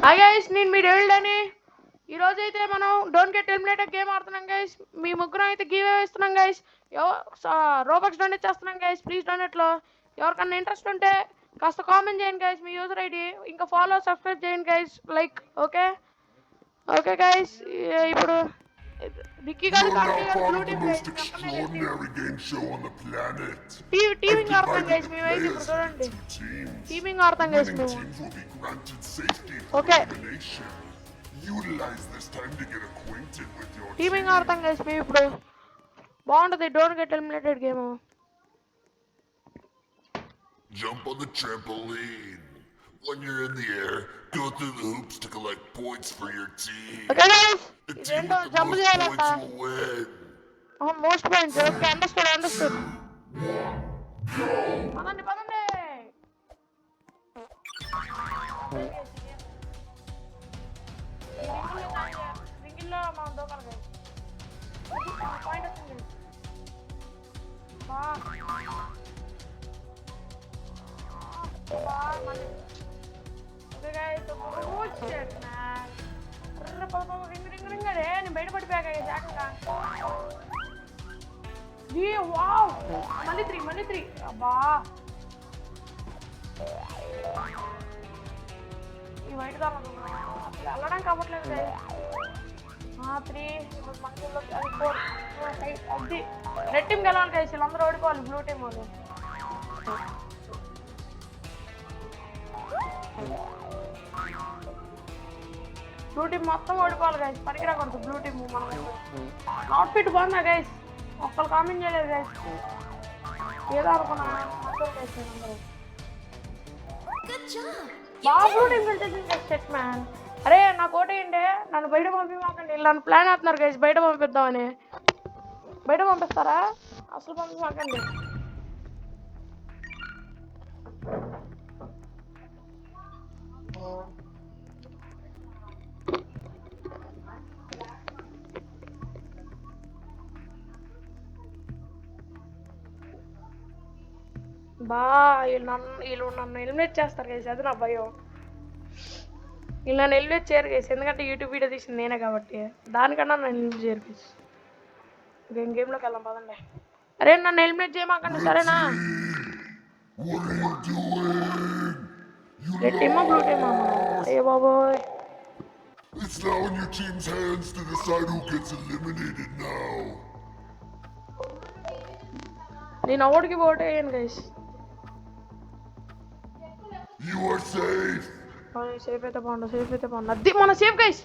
Hi guys, నేను మీ David అని. ఈరోజు అయితే మనం డోంట్ గెట్ ఎలిమినేటెడ్ గేమ్ ఆడుతున్నాం గైస్. మీ ముగ్గురం అయితే గివ్ అవే ఇస్తున్నాం గైస్. రోబక్స్ డొనేట్ చేస్తున్నాం గైస్. ప్లీజ్ డొనేట్లో ఎవరికన్నా ఇంట్రెస్ట్ ఉంటే కాస్త కామెంట్ చేయండి గైస్, మీ యూజర్ ఐడి. ఇంకా ఫాలో సబ్స్క్రైబ్ చేయండి guys. Like okay okay guys. ఇప్పుడు విక్కీ గారు కార్తీ గారు బ్లూ టీమ్ గైస్. టీమింగ్ ఆడతాం గైస్ మేమైతే. ఇప్పుడు చూడండి, టీమింగ్ ఆడతాం గైస్ మేము. ఓకే, టీమింగ్ ఆడతాం గైస్ మేము ఇప్పుడు. బాగుంటది don't get eliminated game. Jump on the trampoline. When you're in the air, go through the hoops to collect points for your team. Okay guys, The team ఇదేంటో with the jump most చేయాలంట. points will win. Most points. Okay, understood. పదండి పదండి. రింగిల్లో మనం దూకాలి guys. Point వచ్చింది. Okay guys, ring అదే నేను బయట పడిపోయా గైస్ ఏకంగా. వావ్, మళ్ళీ త్రీ. అబ్బా, ఈ వైట్ కాలం వెళ్ళడానికి అవ్వట్లేదు గైస్. 3 అది 4 అది రెడ్ టీమ్ గెలవాలి గైస్. వీళ్ళందరూ ఓడిపోవాలి, బ్లూ టీమ్ వాళ్ళు. బ్లూ టీమ్ మొత్తం ఓడిపోవాలి గైస్. పనికిరాకూడదు బ్లూ టీమ్. మనం అవుట్ఫిట్ బాగుందా గైస్? ఒక్కరు కామెంట్ చేయలేదు గైస్. ఏదో అనుకున్నా గైస్. బ్లూ టీమ్ గెలిచేసింది సెట్ మ్యాన్. అరే నాకు ఓటేయండి, నన్ను బయట పంపించమాకండి. నన్ను ప్లాన్ అవుతున్నారు గైస్ బయట పంపిద్దామని. బయట పంపిస్తారా? అసలు పంపించమాకండి. వీళ్ళు నన్ను ఎలిమినేట్ చేస్తారు గైస్, అది నా భయం. వీళ్ళు నన్ను ఎలిమినేట్ చేయరు గైస్, ఎందుకంటే యూట్యూబ్ వీడియో తీసింది నేనే కాబట్టి. దానికన్నా నన్ను ఎలిమినేట్ చేయరు గైస్. గేమ్లోకి వెళ్ళాం పదండి. అరే నన్ను ఎలిమినేట్ చేయమాకండి సరేనా? రెడ్ టీమా బ్లూ టీమా? అయ్యో బాబోయ్. It's now in your team's hands to decide who gets eliminated now. నేను ఎవరికి ఓట్ అయ్యాను guys. You are safe. Safe అయితే బాగుండు. అది మన safe guys.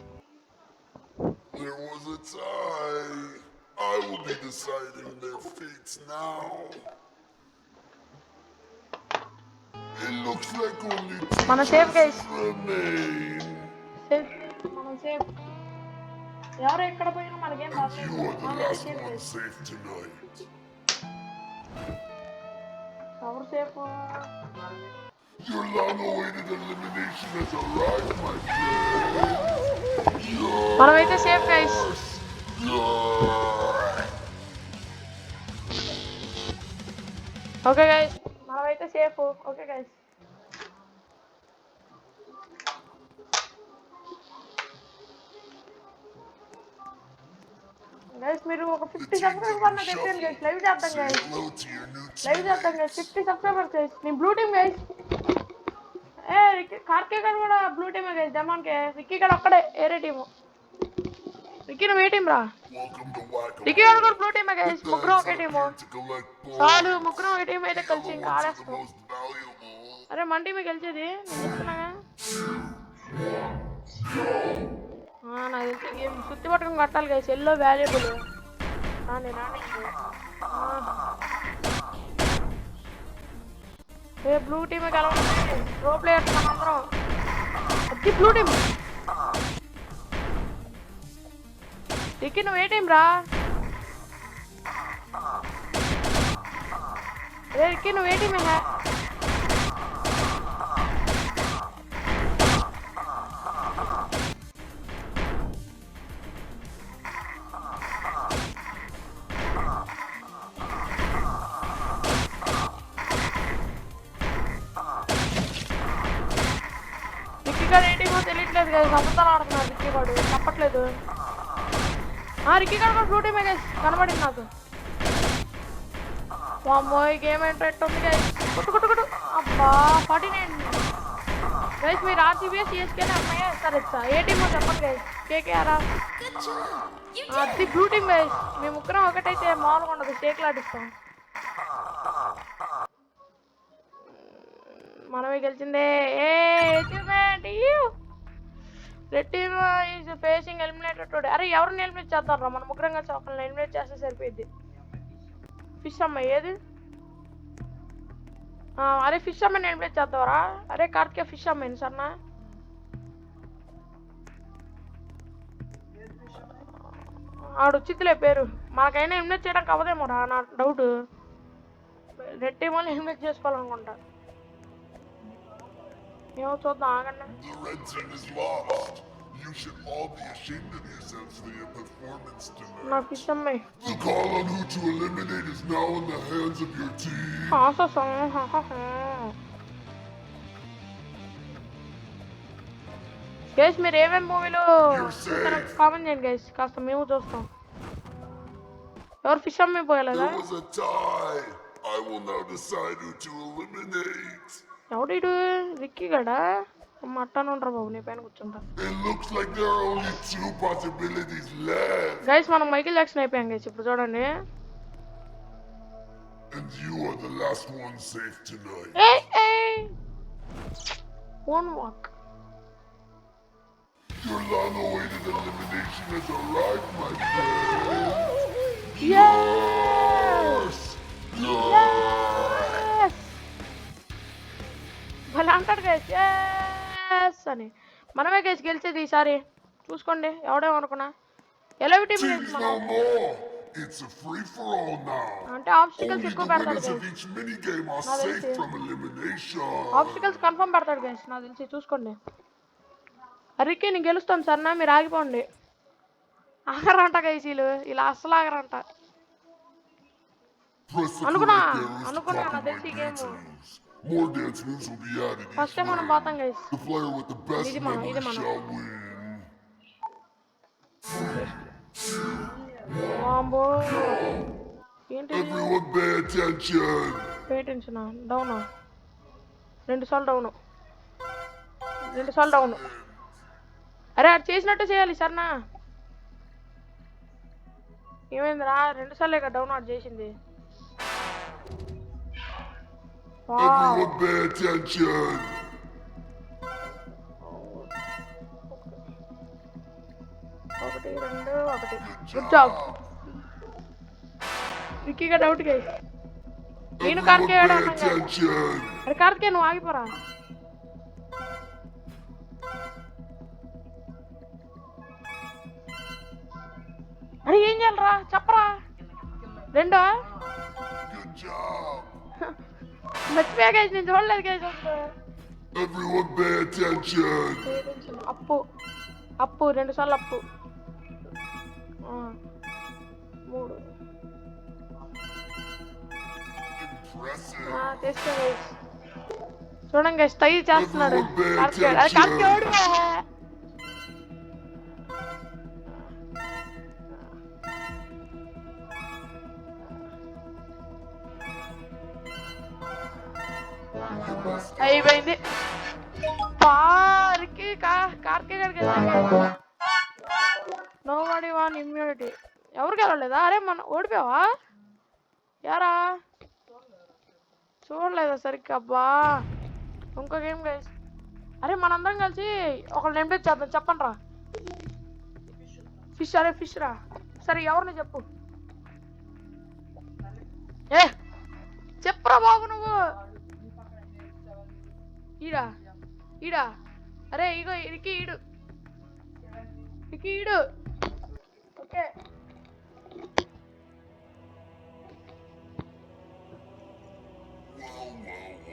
There was a tie. I will be deciding their fates now. It looks like only మన safe guys. remain. మనం safe. ఎవరు ఎక్కడ పోయినా మనకేం రాదు. You are the last one safe tonight. ఎవరు safe? Your long-awaited elimination has arrived, my friend. మనమైతే safe guys. Okay guys, మనమైతే సేఫ్. ఓకే గైస్, గైస్ మీరు ఒక 50 సబ్స్క్రైబర్స్ అన్న తెచ్చండి గైస్. లైవ్ చేద్దాం గైస్. 50 subscribers guys. నేను బ్లూ టీమ్ గైస్. కార్తీక్ గారు కూడా బ్లూ టీమే గైస్. డెమాన్కే విక్కీ గారు ఒక్కడే ఏరే టీము. విక్కీ నువ్వు ఏ టీం రా? విక్కీ గారు కూడా బ్లూ టీమే గైస్. ముగ్గురం ఒకే టీము. చాలు, ముగ్గురం ఒకే టీం అయితే కలిసి ఇంకా ఆడేస్తాం. అరే మన టీమే గెలిచేది నేను చెప్తున్నాగా. నాకు తెలిసి గేమ్ సుత్తి పట్టుకుని కట్టాలి గైస్. Yellow valuable. బ్లూ టీమే కలవాలి. ప్రో ప్లేయర్స్ మనందరం. అది బ్లూ టీమ్. విక్కీ నువ్వు ఏ టీం రా? విక్కీ నువ్వు ఏ టీమే? రిక్కీ గారు ఏంటిమో తెలియట్లేదు గైస్, అబద్ధాలు ఆడుతున్నారు రిక్కీ గారు, చెప్పట్లేదు. రిక్కీ గారు కూడా బ్లూ టీమే గైస్, కనబడింది నాకు. వామ్మో ఈ గేమ్ ఏంటో ఎట్టుంది గైస్, కొట్టు. అబ్బా 49 గైస్. మీరు ఆర్సీబీ సిఎస్కేనే అమ్మాయి సరే ఏ టీమో చెప్పండి గైస్. కేకేఆరా? అది బ్లూ టీమ్ గైస్. మీ ముగ్గురం ఒకటైతే మామూలుగా ఉండదు, స్టేక్లాడిస్తాం. మనమే గెలిచిందే. Achievement. Red team is facing eliminated today. అరే ఎవరిని ఎలిమినేట్ చేద్దాం, మన ముగ్గురం కలిసి ఒకరిని ఎలిమినేట్ చేస్తే సరిపోయింది. ఫిష్ అమ్మాయి ఏది? అరే ఫిష్ అమ్మాయిని ఎలిమినేట్ చేద్దావరా? అరే కార్తికే ఫిష్ అమ్మాయిని సరేనా? ఆడు వచ్చిద్దిలే పేరు, మాకైనా ఎలిమినేట్ చేయడానికి అవ్వదేమో రా, నా డౌట్. రెడ్ టీమ్ వాళ్ళు ఎలిమినేట్ చేసుకోవాలనుకుంటా. ఏమో చూద్దాం ఆగండి. You should all be ashamed of yourselves for your performance tonight. నా ఫిష్ అమ్మాయి. The call on who to eliminate is now in the hands of your team. Guys మీరు ఏమేమి మూవీలు comment చేయండి గైస్, కాస్త మేము చూస్తాం. ఎవరు ఫిష్ అమ్మాయి పోయలేదా? There was a tie. I will now decide who to eliminate. ఎవడు రిక్కీ గడా? మట్టను ఉంటారు బాబు, నీ పైన కూర్చుంటా. It looks like there are only 2 possibilities left. Guys మనం మైకిల్ జాక్సన్ అయిపోయాం గైస్, ఇప్పుడు చూడండి. And you are the last one safe tonight. One walk. Your long-awaited elimination has arrived, my friend. Yes! భలే అంటాడు గైస్, yes అని. మనమే guys గెలిచేది ఈసారి, చూసుకోండి. ఎవడేమనుకున్నా ఎలవి team Teams no more. It's a free-for-all now. అంటే ఆబ్స్టికల్స్ Only ఎక్కువ the పెడతాడు winners of guys. each minigame are safe from elimination. Obstacles confirm పెడతాడు గైస్, నాకు తెలిసి. చూసుకోండి. అరికి నేను గెలుస్తాను సరేనా, మీరు ఆగిపోండి. ఆగరంట గైస్ వీళ్ళు, ఇలా అస్సలు ఆగరంట. అనుకున్నా నాకు తెలిసి ఈ game More dance moves will be added. First time మనం పోతాం guys. The player with the best ఇది మనం shall win. వాంబో ఏంటి? Everyone pay attention. Pay attention. డౌనా? 2 సార్లు డౌను. అరే అది చేసినట్టు చేయాలి సరేనా? ఏమైందిరా? 2 సార్లే కదా డౌన్ ఆడ్ చేసింది. Everyone pay attention. ఒకటి 2 1. Good job. విక్కీగా డౌట్ గైస్. నేను కార్తికేయ అరే కార్తికేయ నువ్వు ఆగిపోరా. అరే ఏం చేయాలరా చెప్పరా? 2 Good job. మర్చిపోయా గైస్, నేను చూడలేదు గైస్. Everyone pay attention. అప్పు 2 సార్లు అప్పు. 3 చేస్తా గైస్. చూడండి గైస్ టై చేస్తున్నాడు కార్తికేయుడు. అయిపోయింది. పారికి కార్తికేయ గారికి నోబడీ వాన్ ఇమ్యూనిటీ. ఎవరికి వెళ్ళలేదా? అరే మన ఓడిపోయావా యారా? చూడలేదా సరిగ్గా? అబ్బా ఇంకో గేమ్ గైస్. అరే మనందరం కలిసి ఒకళ్ళు ఎంప్లేట్ చేద్దాం. చెప్పండి రా. ఫిష్. అరే ఫిష్ రా. సరే ఎవరిని చెప్పు. చెప్పురా బాబు నువ్వు. ఈడా. అరే ఇగో ఇరికి ఈడు. Okay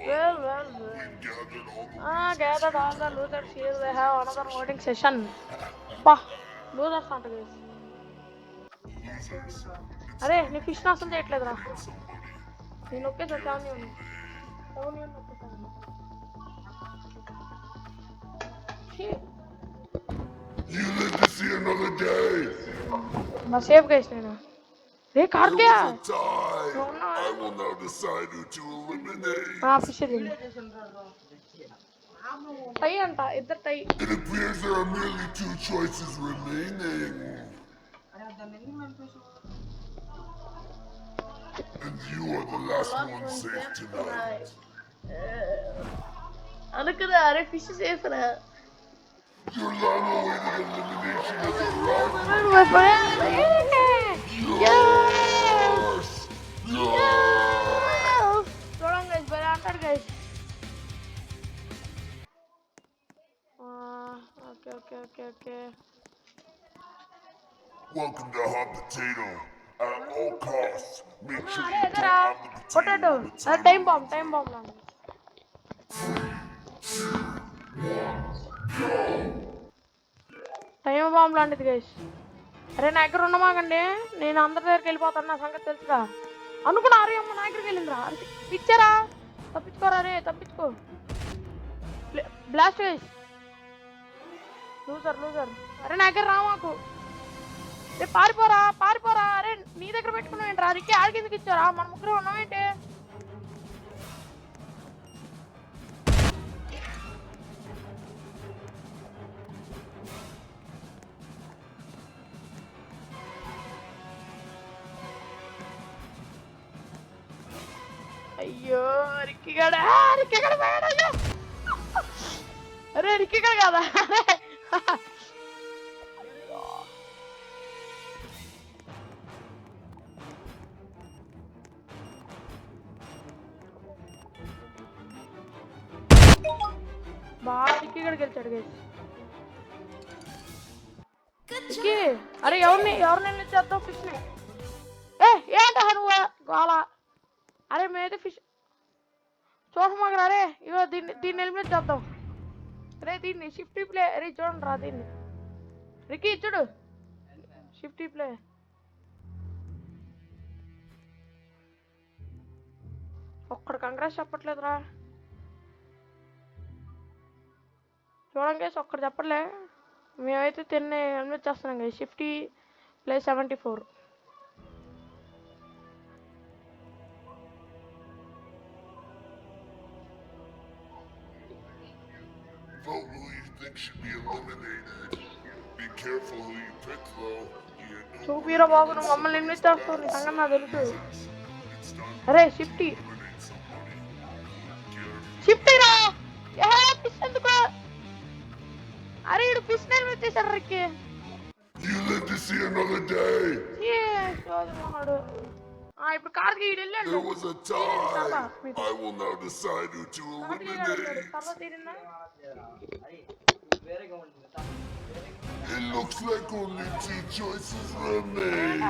Well. Gathered all the losers here. They have another voting session. Losers అంట guys. అరే నీ ఫిష్ నాశనం చేయట్లేదురా. నేను ఒకేసారి చావని You live to see another day. మా సేఫ్ గైస్ నేను రే There కార్తీయ was a time. అవునా? I will now decide who to eliminate. Fish tie అంట ఇద్దరు టై It appears there are merely 2 choices remaining. And you are the last one safe tonight. అనుకున్నా అరే fish safe రా Your long-awaited elimination has arrived. Yes! Yes! చూడండి guys భలే అంటాడు guys okay okay okay okay Welcome to Hot Potato. At all costs, make sure అరే you don't ఎదరా have the potato potato on the time bomb లాంటి time bomb లాంటిది guys అరే నా దగ్గర ఉండమాకండి నేను అందరి దగ్గరికి వెళ్ళిపోతాను నా సంగతి తెలుసుగా అనుకున్నా అరే అమ్మ నా దగ్గరికి వెళ్ళిందిరా అరే పిచ్చారా తప్పించుకోరా రే తప్పించుకో బ్లాస్ట్ గైస్ లూజర్ అరే నా దగ్గర రా మాకు రే పారిపోరా అరే నీ దగ్గర పెట్టుకున్నావు ఏంట్రా రిక్కి ఆడికి ఎందుకు ఇచ్చారా మన ముగ్గురు ఉన్నామేంటి అయ్యో రిక్కిగాడ పోయాడు అయ్యో అరే రిక్కిగాడు కాదా అరే బాగా రిక్కిగాడు గెలిచాడు గైస్ రిక్కి అరే ఎవరిని చేద్దాం ఫిష్ని ఏంట నువ్వు గోలా అరే మేమైతే ఫిష్ చూసమాక రే ఇగో దీన్ని ఎలిమినేట్ చేద్దాం రే దీన్ని షిఫ్టీ ప్లే రే చూడండి రా దీన్ని రికీ చూడు షిఫ్టీ ప్లే ఒక్కడు కంగ్రెస్ చెప్పట్లేదురా చూడండి గైస్ ఒక్కడు చెప్పట్లే మేమైతే 10 ఎలిమినేట్ చేస్తున్నాం guys షిఫ్టీ play 74 Vote who you think should be eliminated. Be careful who you pick, though. You know చూపిరా బాబు నువ్వు మమ్మల్ని ఎలిమినేట్ చేస్తావు నీ సంగతి నాకు తెలుసు it's time అరే షిఫ్టీ to eliminate somebody. Careful. షిఫ్టీ రా ఫిష్ ఎందుకు అరే ఇడు ఫిష్ ఎలిమినేట్ చేశారు రిక్కి You live to see another day. చూడమన్నాడు ఇప్పుడు కార్కి ఈడు వెళ్ళాడు There was a time. I will now decide who to eliminate. తర్వాత తీరిందా It looks like only 2 choices remain.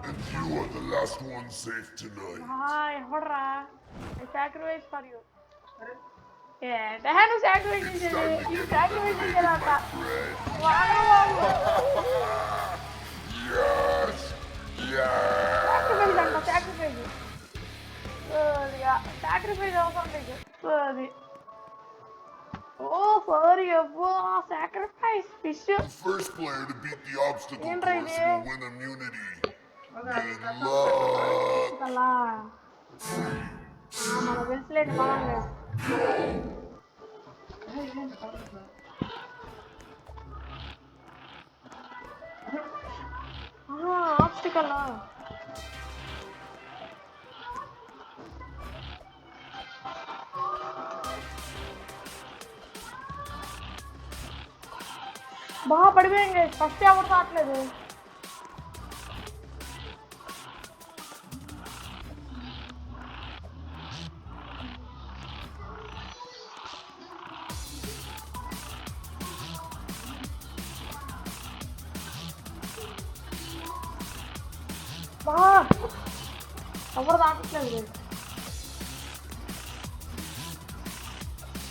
And you are the last one safe tonight. ఎవడరా sacrifice for you నువ్వు sacrifice చేసేది ఈ sacrifice చేయాలంట Yes! Yes! సాక్రిఫైస్ అంట sacrifice అవసరం లేదు అది ఓ సారీ అబ్బో sacrifice fish The first player to beat the obstacle ఏంట్రా course ఇది? will win immunity. Good luck! అలా మన తెలుసులేండి పదంగా ఆబ్స్టికల్ బాగా పడిపోయింది ఫస్ట్ ఎవరు రావట్లేదు ఎవరు రావట్లేదు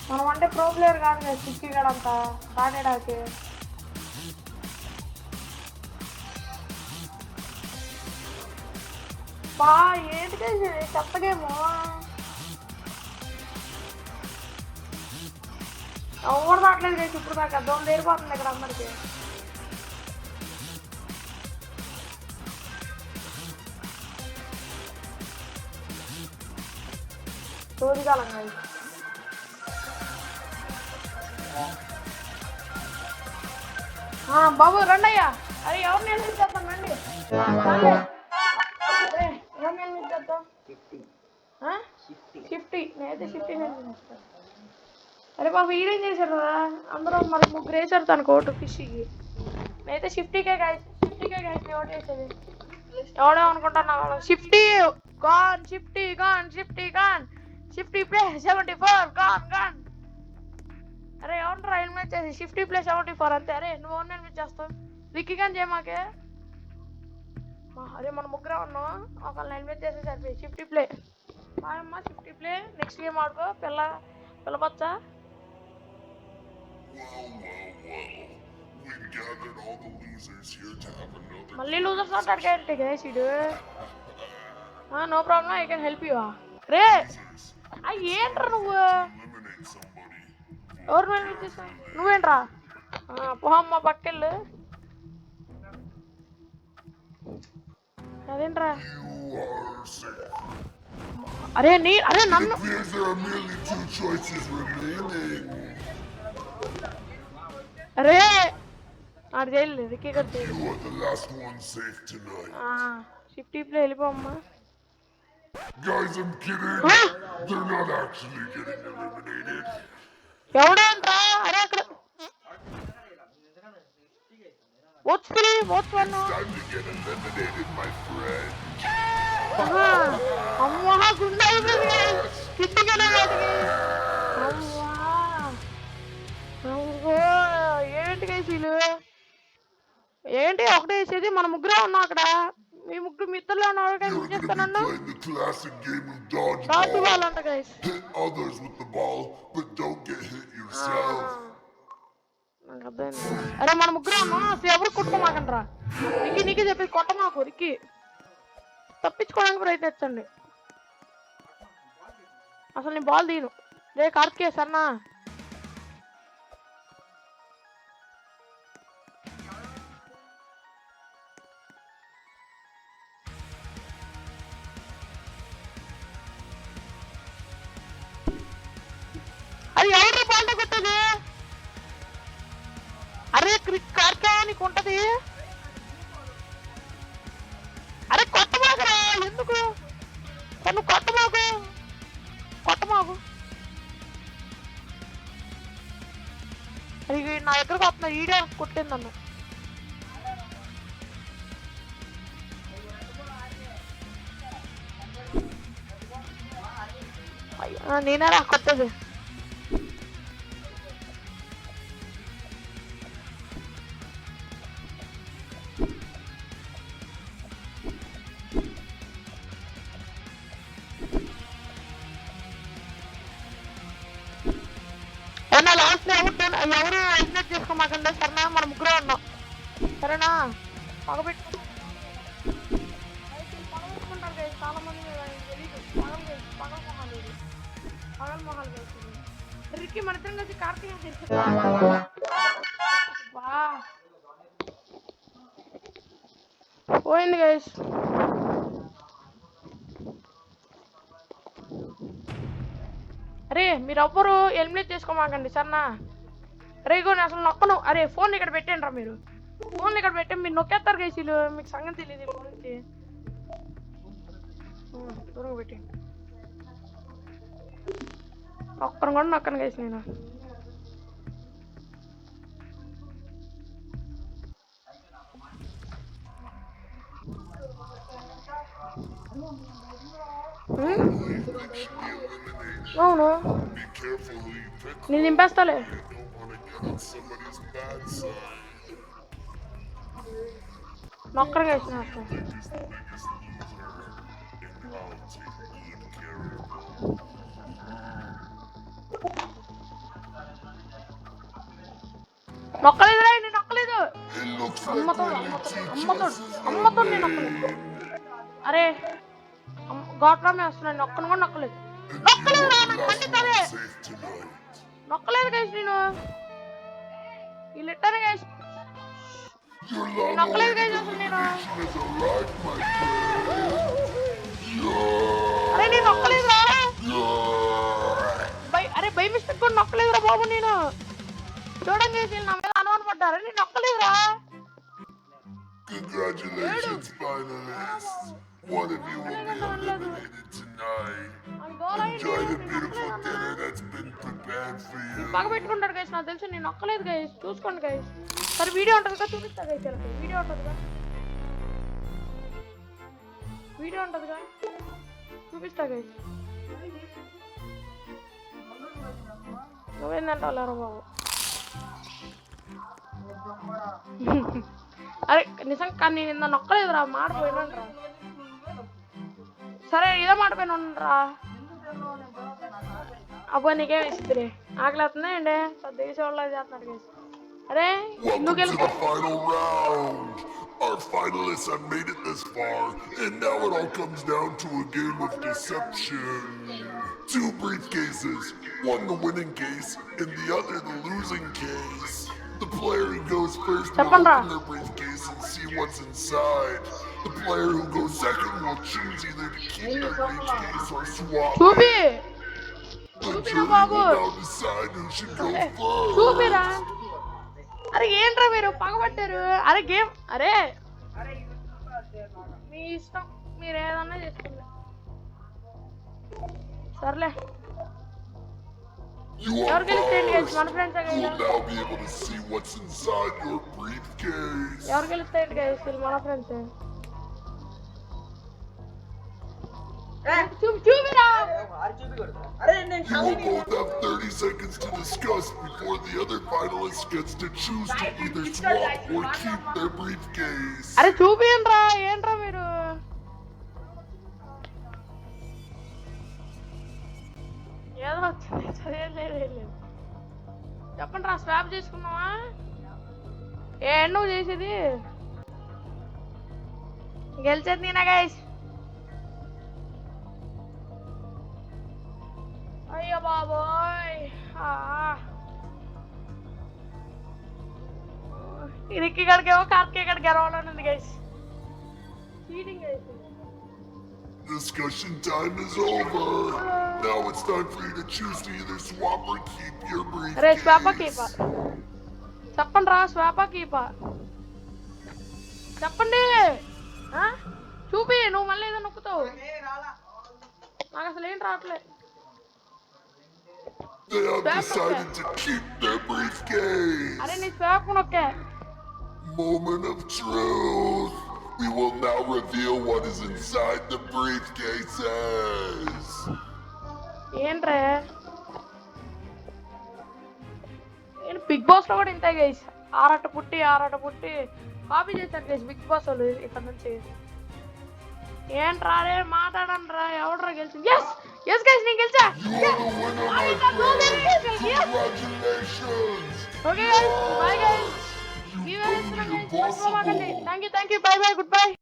మనం అంటే ప్రో ప్లేయర్ కాదు కదా సిక్కి గడంతా రానేడాకి ఏంటికే చెత్తగేమో ఎవరు రావట్లేదు గైస్ ఇప్పుడు దాకా దోమ లేరిపోతుంది ఇక్కడ అందరికి. రోజుకాలం గైస్. బాబు రండి అయ్యా. అరే ఎవరిని ఎలిమినేట్ చేద్దాం రండి. ఎవరిని ఎలిమినేట్ చేద్దాం? 50. నేనైతే 50 ఎలిమినేట్. అరే బాబు ఈడేం చేశారు కదా అందరూ మరి ముగ్గురు వేసారు తన కోటు ఫిష్కి. నేనైతే 50K గైస్. 50K గైస్ ఎవరు వేసేది? ఎవడో అనుకుంటున్నాను 50 gone 50 gone 50 gone 50 plus 74 gone gone. అరే ఎవరు ఎలిమినేట్ చేసి 50 ప్లస్ 74 అంతే. అరే నువ్వు ఎవరిని ఎలిమినేట్ చేస్తావు? రిక్కీ గాని చేయమాకే. అరే మన ముగ్గురే ఉన్నాం, ఒకళ్ళని ఎలిమినేట్ చేసి సరిపోయి 50 ప్లే. అమ్మా 50 ప్లే. నెక్స్ట్ గేమ్ ఆడుకో పిల్లపచ్చా. మళ్ళీ లూజర్స్ అంటాడు క్యారెక్ట్ గైస్ ఇడు. No problem I can help you. రే ఏంట్రా నువ్వు? ఎవరు ఎలిమినేట్ చేసావు? నువ్వేంట్రా? పోహమ్మ పక్కెళ్ళు. అదేంట్రా? అరే నన్ను అరే ఆడు చేయలేదు రిక్కీ గారు చేయలేదు. 50 ప్లే వెళ్ళిపోమ్మా. ఎవడేంట్రా? అరే అక్కడ What's 3? What's 1? అమ్మా గుండె అయిపోయింది. కిందికనే ఏంటి గైసీలు? ఏంటి ఒకటే వేసేది? మన ముగ్గురే ఉన్నాం అక్కడ. మీ ముగ్గురు మిత్రులు ఉన్నారు కానీ చేస్తానన్నా డాట్ బాల్ అంట గైస్. నాకు అర్థమైంది. అరే మన ముగ్గురే ఉన్నాం అసలు ఎవరు కొట్టుకోమాకండ్రా. నీకే చెప్పేది కొట్టమాకు. రిక్కీ తప్పించుకోవడానికి ప్రయత్నించండి. అసలు నీ బాల్ తీను. రే కార్తికే సన్నా. అది ఎవరు బాల్ కొట్టది? అరే కార్తికే నీకు ఉంటది. అరే కొట్టమాకరా. ఎందుకు నువ్వు కొట్టమాకు. అది నా దగ్గరకు వస్తున్నా. ఈడే కొట్టింది నన్ను. నేనేరా కొట్టది. లాస్ట్ ఎవరు ఎలిమినేట్ చేసుకోమాకండి సరేనా? మన ముగ్గురే ఉన్నాం సరేనా? పగబెట్టు పగబెట్టుకుంటారు చాలా మంది తెలీదు. పగల మొహాలు రిక్కీ మన ఇద్దరం కలిసి కార్తీక పోయింది గైస్. అరే మీరు ఎవ్వరు ఎలిమినేట్ చేసుకోమాకండి సరేనా? అరే ఇగో అసలు నొక్కను. అరే ఫోన్ ఇక్కడ పెట్టండి రా. మీరు ఫోన్ ఇక్కడ పెట్టే మీరు నొక్కేస్తారు గైసీలు. మీకు సంగతి తెలియదు గురించి. దూరంగా పెట్టండి. ఒక్కరు కూడా నొక్కను గైస్ నేను. అవును నేను నింపేస్తాలే. నొక్కరు వేసిన నొక్కలేదురా. నేను నొక్కలేదు. అమ్మతో నేను నొక్కలేదు. అరే గోట్రామే వస్తున్నాను. నొక్కను కూడా నొక్కలేదు. నొక్కలేదు గైస్ నేను. Your నేను long నొక్కలేదు గైస్ awaited అసలు నేను. illumination has arrived, my friend. అరే నేను నొక్కలేదురా. Yeah. అరే బై మిస్టేక్ కూడా నొక్కలేదురా బాబు నేను. చూడండి గైస్ వీళ్ళు నా మీద అనుమాన పడ్డారు. నేను నొక్కలేదురా. Congratulations, finalists. One of you will be eliminated tonight. Enjoy the beautiful dinner that's been prepared for you. పగ పెట్టుకుంటాడు గైస్ నాకు తెలుసు. నేను నొక్కలేదు గైస్. చూసుకోండి గైస్. సరే వీడియో ఉంటుంది కదా చూపిస్తా గైస్. వీడియో ఉంటుందిగా చూపిస్తా గైస్. నువ్వేందంటావు లేరా బాబు. అరే నిజం కానీ నేను నిన్న నొక్కలేదురా. మాడిపోయినాను రా. సరే ఇదే మాడిపోయినా అబ్బో నీకేం ఇస్తుంది. ఆకలి వస్తుందా అండి దేశ వాళ్ళు చేస్తున్నాడు గైస్. అరే Welcome to the final round. Our finalists have made it this far, and now it all comes down to a game of deception. 2 briefcases, one the winning case, and the other the losing case. The player who goes first will open their briefcase and see what's inside. The player who goes second will choose either to keep their briefcase or swap it. The jury will now decide who should go చూపిరా. first. అరే ఏంట్రా మీరు పగబట్టారు. అరే game అరే మీ ఇష్టం మీరు ఏదన్నా చేసుకోండి. సర్లే ఎవరు గెలుస్తాయండి గైస్ మన friends You will now be able to see what's inside your briefcase. ఎవరు గెలుస్తాయండి గైస్ వీళ్ళు మన friends. చూపిరా. You will both have 30 seconds to discuss before the other finalist gets to choose to either swap or keep their briefcase. అరే చూపియండిరా. ఏంట్రా మీరు ఏదో వచ్చింది చదివేది చెప్పండి రా. స్వాప్ చేసుకున్నావా ఏ నువ్వు చేసేది. గెలిచేది నేనా గైస్. అయ్యో బాబోయ్ ఇరికి గడికేమో కార్తీక గడికి గెలవాలని ఉంది guys. Cheating guys. Discussion time is over. Now it's time for you to choose to either swap or keep your అరే స్వాపా briefcase. కీపా చెప్పండి రా. స్వాపా కీపా చెప్పండి. చూపి నువ్వు మళ్ళీ ఏదో నొక్కుతావు. నాకు అసలు ఏం రావట్లే. They have decided to keep their briefcase. అరే నీ swap నొక్కే. Moment of truth. We will now reveal what is inside the briefcases. ఏంట్రే నేను బిగ్ బాస్ లో కూడా ఇంతే గైస్. ఆరాట పుట్టి కాపీ చేశారు గైస్ బిగ్ బాస్ వాళ్ళు ఇక్కడ నుంచి. ఏంట్రా రే మాట్లాడండి రా. ఎవడరా గెలిచింది. ఎస్ గైస్ నేను గెలిచా. You are the winner, my friend. Congratulations. Okay guys bye guys. Thank you by by good bye.